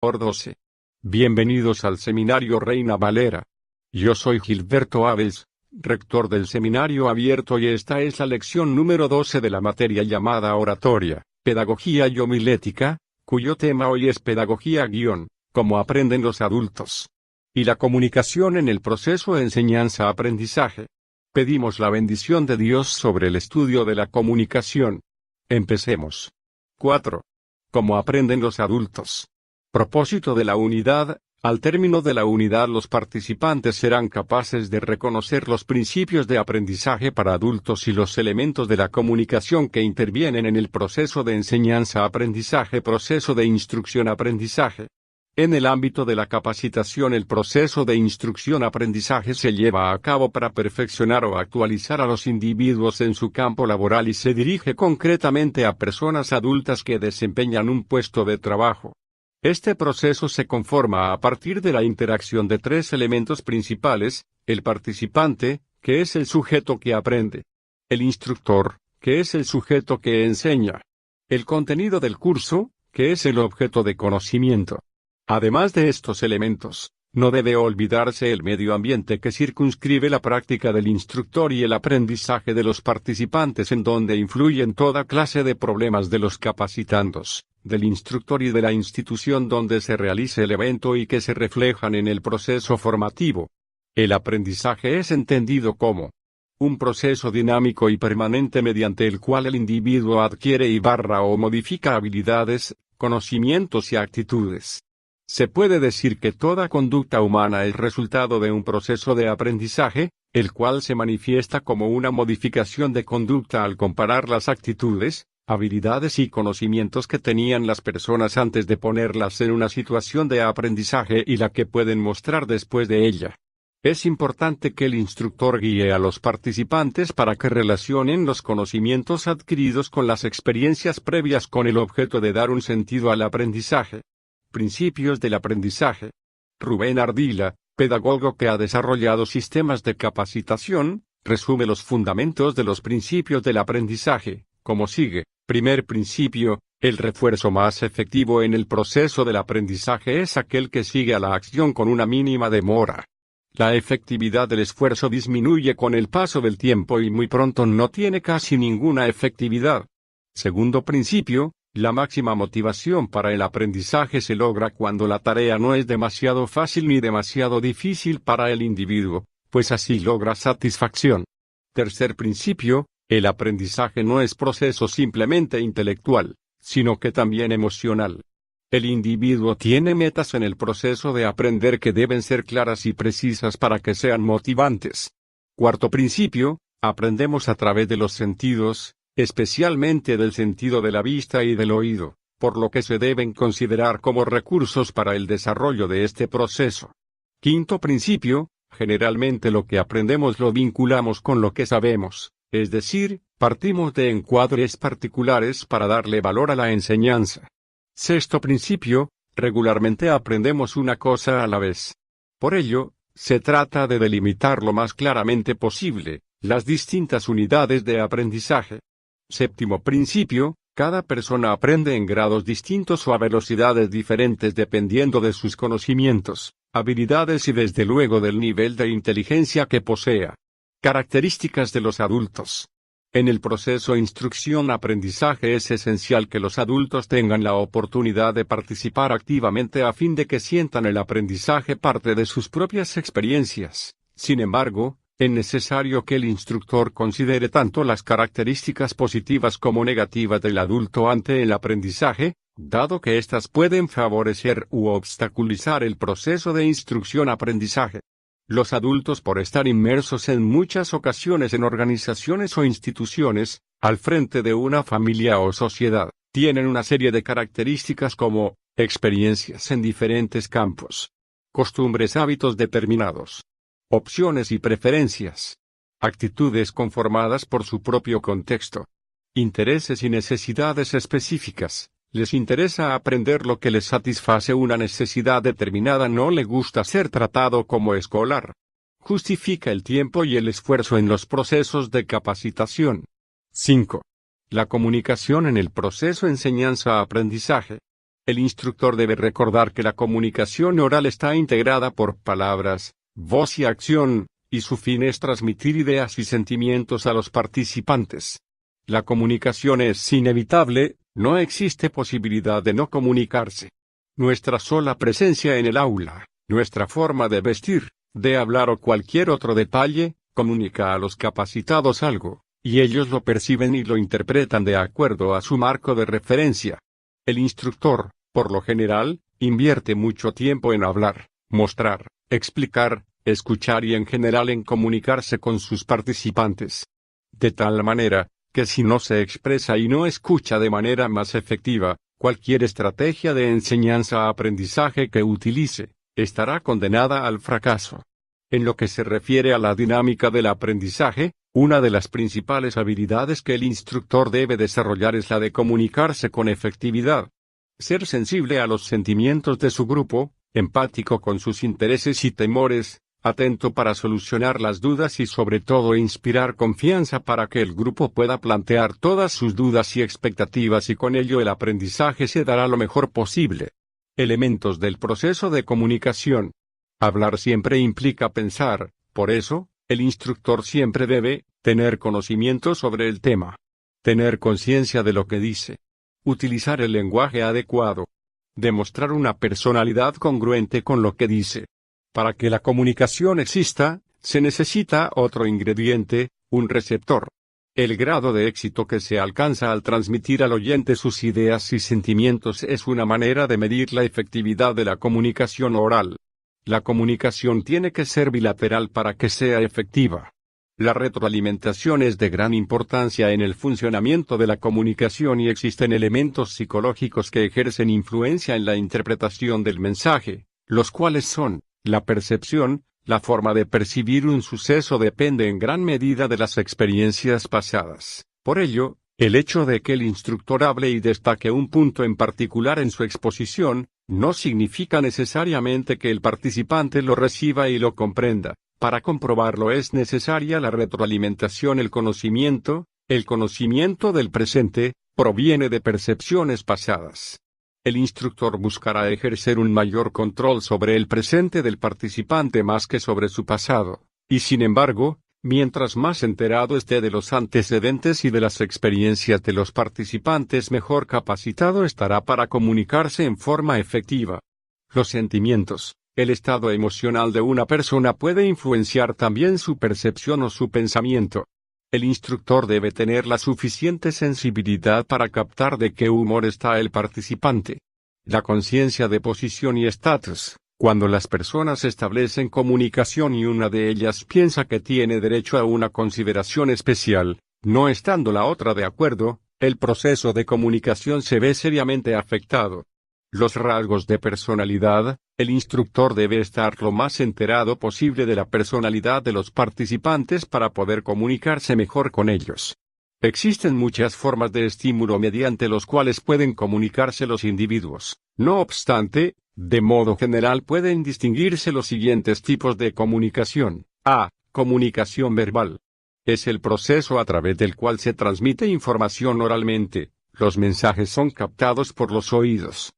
Por 12. Bienvenidos al Seminario Reina Valera. Yo soy Gilberto Aves, rector del Seminario Abierto, y esta es la lección número 12 de la materia llamada Oratoria, Pedagogía y Homilética, cuyo tema hoy es Pedagogía cómo aprenden los adultos. Y la comunicación en el proceso de enseñanza-aprendizaje. Pedimos la bendición de Dios sobre el estudio de la comunicación. Empecemos. 4. ¿Cómo aprenden los adultos? Propósito de la unidad. Al término de la unidad, los participantes serán capaces de reconocer los principios de aprendizaje para adultos y los elementos de la comunicación que intervienen en el proceso de enseñanza-aprendizaje, proceso de instrucción-aprendizaje. En el ámbito de la capacitación, el proceso de instrucción-aprendizaje se lleva a cabo para perfeccionar o actualizar a los individuos en su campo laboral y se dirige concretamente a personas adultas que desempeñan un puesto de trabajo. Este proceso se conforma a partir de la interacción de tres elementos principales: el participante, que es el sujeto que aprende; el instructor, que es el sujeto que enseña; el contenido del curso, que es el objeto de conocimiento. Además de estos elementos, no debe olvidarse el medio ambiente que circunscribe la práctica del instructor y el aprendizaje de los participantes, en donde influyen toda clase de problemas de los capacitandos, del instructor y de la institución donde se realice el evento y que se reflejan en el proceso formativo. El aprendizaje es entendido como un proceso dinámico y permanente mediante el cual el individuo adquiere o modifica habilidades, conocimientos y actitudes. Se puede decir que toda conducta humana es resultado de un proceso de aprendizaje, el cual se manifiesta como una modificación de conducta al comparar las actitudes, habilidades y conocimientos que tenían las personas antes de ponerlas en una situación de aprendizaje y la que pueden mostrar después de ella. Es importante que el instructor guíe a los participantes para que relacionen los conocimientos adquiridos con las experiencias previas con el objeto de dar un sentido al aprendizaje. Principios del aprendizaje. Rubén Ardila, pedagogo que ha desarrollado sistemas de capacitación, resume los fundamentos de los principios del aprendizaje, como sigue. Primer principio: el refuerzo más efectivo en el proceso del aprendizaje es aquel que sigue a la acción con una mínima demora. La efectividad del esfuerzo disminuye con el paso del tiempo y muy pronto no tiene casi ninguna efectividad. Segundo principio: la máxima motivación para el aprendizaje se logra cuando la tarea no es demasiado fácil ni demasiado difícil para el individuo, pues así logra satisfacción. Tercer principio: el aprendizaje no es proceso simplemente intelectual, sino que también emocional. El individuo tiene metas en el proceso de aprender que deben ser claras y precisas para que sean motivantes. Cuarto principio: aprendemos a través de los sentidos, especialmente del sentido de la vista y del oído, por lo que se deben considerar como recursos para el desarrollo de este proceso. Quinto principio: generalmente lo que aprendemos lo vinculamos con lo que sabemos, es decir, partimos de encuadres particulares para darle valor a la enseñanza. Sexto principio: regularmente aprendemos una cosa a la vez. Por ello, se trata de delimitar lo más claramente posible las distintas unidades de aprendizaje. Séptimo principio: cada persona aprende en grados distintos o a velocidades diferentes dependiendo de sus conocimientos, habilidades y desde luego del nivel de inteligencia que posea. Características de los adultos. En el proceso instrucción-aprendizaje es esencial que los adultos tengan la oportunidad de participar activamente a fin de que sientan el aprendizaje parte de sus propias experiencias. Sin embargo, es necesario que el instructor considere tanto las características positivas como negativas del adulto ante el aprendizaje, dado que éstas pueden favorecer u obstaculizar el proceso de instrucción-aprendizaje. Los adultos, por estar inmersos en muchas ocasiones en organizaciones o instituciones, al frente de una familia o sociedad, tienen una serie de características como experiencias en diferentes campos, costumbres, hábitos determinados, opciones y preferencias, actitudes conformadas por su propio contexto, intereses y necesidades específicas. Les interesa aprender lo que les satisface una necesidad determinada, no le gusta ser tratado como escolar. Justifica el tiempo y el esfuerzo en los procesos de capacitación. 5. La comunicación en el proceso enseñanza-aprendizaje. El instructor debe recordar que la comunicación oral está integrada por palabras, voz y acción, y su fin es transmitir ideas y sentimientos a los participantes. La comunicación es inevitable, no existe posibilidad de no comunicarse. Nuestra sola presencia en el aula, nuestra forma de vestir, de hablar o cualquier otro detalle, comunica a los capacitados algo, y ellos lo perciben y lo interpretan de acuerdo a su marco de referencia. El instructor, por lo general, invierte mucho tiempo en hablar, mostrar, explicar, escuchar y en general en comunicarse con sus participantes. De tal manera, que si no se expresa y no escucha de manera más efectiva, cualquier estrategia de enseñanza-aprendizaje que utilice, estará condenada al fracaso. En lo que se refiere a la dinámica del aprendizaje, una de las principales habilidades que el instructor debe desarrollar es la de comunicarse con efectividad. Ser sensible a los sentimientos de su grupo, empático con sus intereses y temores, atento para solucionar las dudas y sobre todo inspirar confianza para que el grupo pueda plantear todas sus dudas y expectativas y con ello el aprendizaje se dará lo mejor posible. Elementos del proceso de comunicación. Hablar siempre implica pensar, por eso, el instructor siempre debe tener conocimiento sobre el tema. Tener conciencia de lo que dice. Utilizar el lenguaje adecuado. Demostrar una personalidad congruente con lo que dice. Para que la comunicación exista, se necesita otro ingrediente, un receptor. El grado de éxito que se alcanza al transmitir al oyente sus ideas y sentimientos es una manera de medir la efectividad de la comunicación oral. La comunicación tiene que ser bilateral para que sea efectiva. La retroalimentación es de gran importancia en el funcionamiento de la comunicación y existen elementos psicológicos que ejercen influencia en la interpretación del mensaje, los cuales son: la percepción, la forma de percibir un suceso depende en gran medida de las experiencias pasadas. Por ello, el hecho de que el instructor hable y destaque un punto en particular en su exposición, no significa necesariamente que el participante lo reciba y lo comprenda. Para comprobarlo es necesaria la retroalimentación. El conocimiento del presente, proviene de percepciones pasadas. El instructor buscará ejercer un mayor control sobre el presente del participante más que sobre su pasado, y sin embargo, mientras más enterado esté de los antecedentes y de las experiencias de los participantes, mejor capacitado estará para comunicarse en forma efectiva. Los sentimientos, el estado emocional de una persona puede influenciar también su percepción o su pensamiento. El instructor debe tener la suficiente sensibilidad para captar de qué humor está el participante. La conciencia de posición y estatus. Cuando las personas establecen comunicación y una de ellas piensa que tiene derecho a una consideración especial, no estando la otra de acuerdo, el proceso de comunicación se ve seriamente afectado. Los rasgos de personalidad. El instructor debe estar lo más enterado posible de la personalidad de los participantes para poder comunicarse mejor con ellos. Existen muchas formas de estímulo mediante los cuales pueden comunicarse los individuos. No obstante, de modo general pueden distinguirse los siguientes tipos de comunicación. A. Comunicación verbal. Es el proceso a través del cual se transmite información oralmente. Los mensajes son captados por los oídos.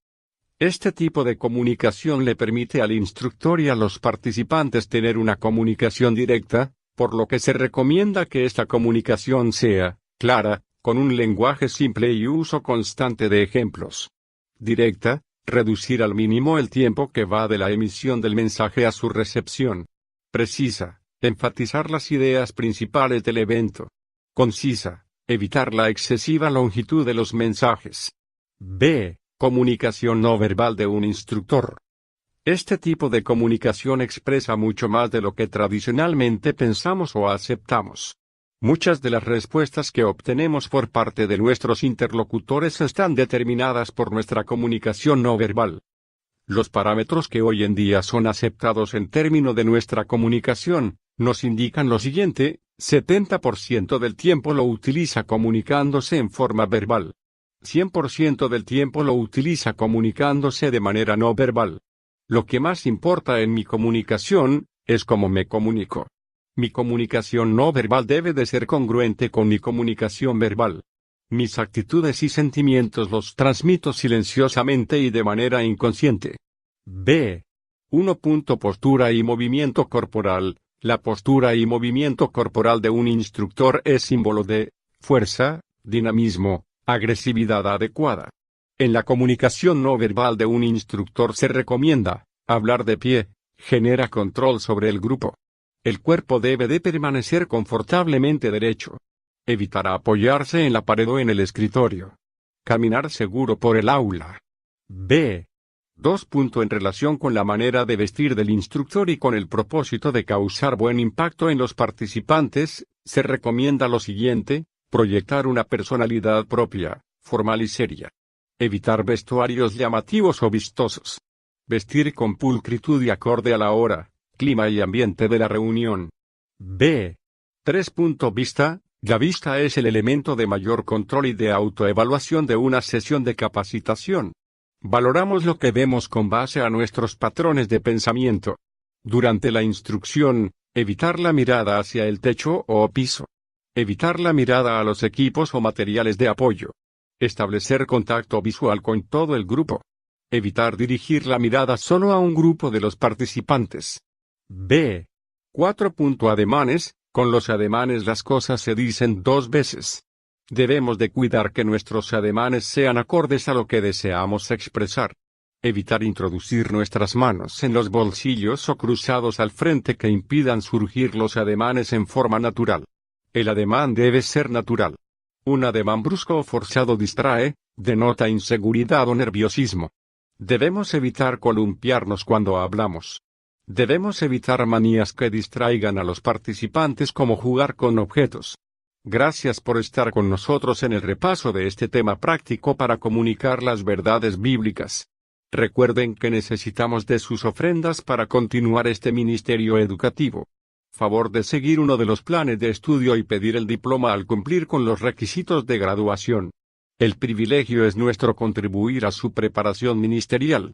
Este tipo de comunicación le permite al instructor y a los participantes tener una comunicación directa, por lo que se recomienda que esta comunicación sea clara, con un lenguaje simple y uso constante de ejemplos. Directa, reducir al mínimo el tiempo que va de la emisión del mensaje a su recepción. Precisa, enfatizar las ideas principales del evento. Concisa, evitar la excesiva longitud de los mensajes. B. Comunicación no verbal de un instructor. Este tipo de comunicación expresa mucho más de lo que tradicionalmente pensamos o aceptamos. Muchas de las respuestas que obtenemos por parte de nuestros interlocutores están determinadas por nuestra comunicación no verbal. Los parámetros que hoy en día son aceptados en términos de nuestra comunicación, nos indican lo siguiente: 70% del tiempo lo utiliza comunicándose en forma verbal. 100% del tiempo lo utiliza comunicándose de manera no verbal. Lo que más importa en mi comunicación, es cómo me comunico. Mi comunicación no verbal debe de ser congruente con mi comunicación verbal. Mis actitudes y sentimientos los transmito silenciosamente y de manera inconsciente. B. 1. Postura y movimiento corporal. La postura y movimiento corporal de un instructor es símbolo de fuerza, dinamismo, agresividad adecuada. En la comunicación no verbal de un instructor se recomienda hablar de pie, genera control sobre el grupo. El cuerpo debe de permanecer confortablemente derecho. Evitar apoyarse en la pared o en el escritorio. Caminar seguro por el aula. B. 2. En relación con la manera de vestir del instructor y con el propósito de causar buen impacto en los participantes, se recomienda lo siguiente: proyectar una personalidad propia, formal y seria. Evitar vestuarios llamativos o vistosos. Vestir con pulcritud y acorde a la hora, clima y ambiente de la reunión. B. 3. Vista. La vista es el elemento de mayor control y de autoevaluación de una sesión de capacitación. Valoramos lo que vemos con base a nuestros patrones de pensamiento. Durante la instrucción, evitar la mirada hacia el techo o piso. Evitar la mirada a los equipos o materiales de apoyo. Establecer contacto visual con todo el grupo. Evitar dirigir la mirada solo a un grupo de los participantes. B. 4. Ademanes. Con los ademanes las cosas se dicen dos veces. Debemos de cuidar que nuestros ademanes sean acordes a lo que deseamos expresar. Evitar introducir nuestras manos en los bolsillos o cruzados al frente que impidan surgir los ademanes en forma natural. El ademán debe ser natural. Un ademán brusco o forzado distrae, denota inseguridad o nerviosismo. Debemos evitar columpiarnos cuando hablamos. Debemos evitar manías que distraigan a los participantes como jugar con objetos. Gracias por estar con nosotros en el repaso de este tema práctico para comunicar las verdades bíblicas. Recuerden que necesitamos de sus ofrendas para continuar este ministerio educativo. Favor de seguir uno de los planes de estudio y pedir el diploma al cumplir con los requisitos de graduación. El privilegio es nuestro contribuir a su preparación ministerial.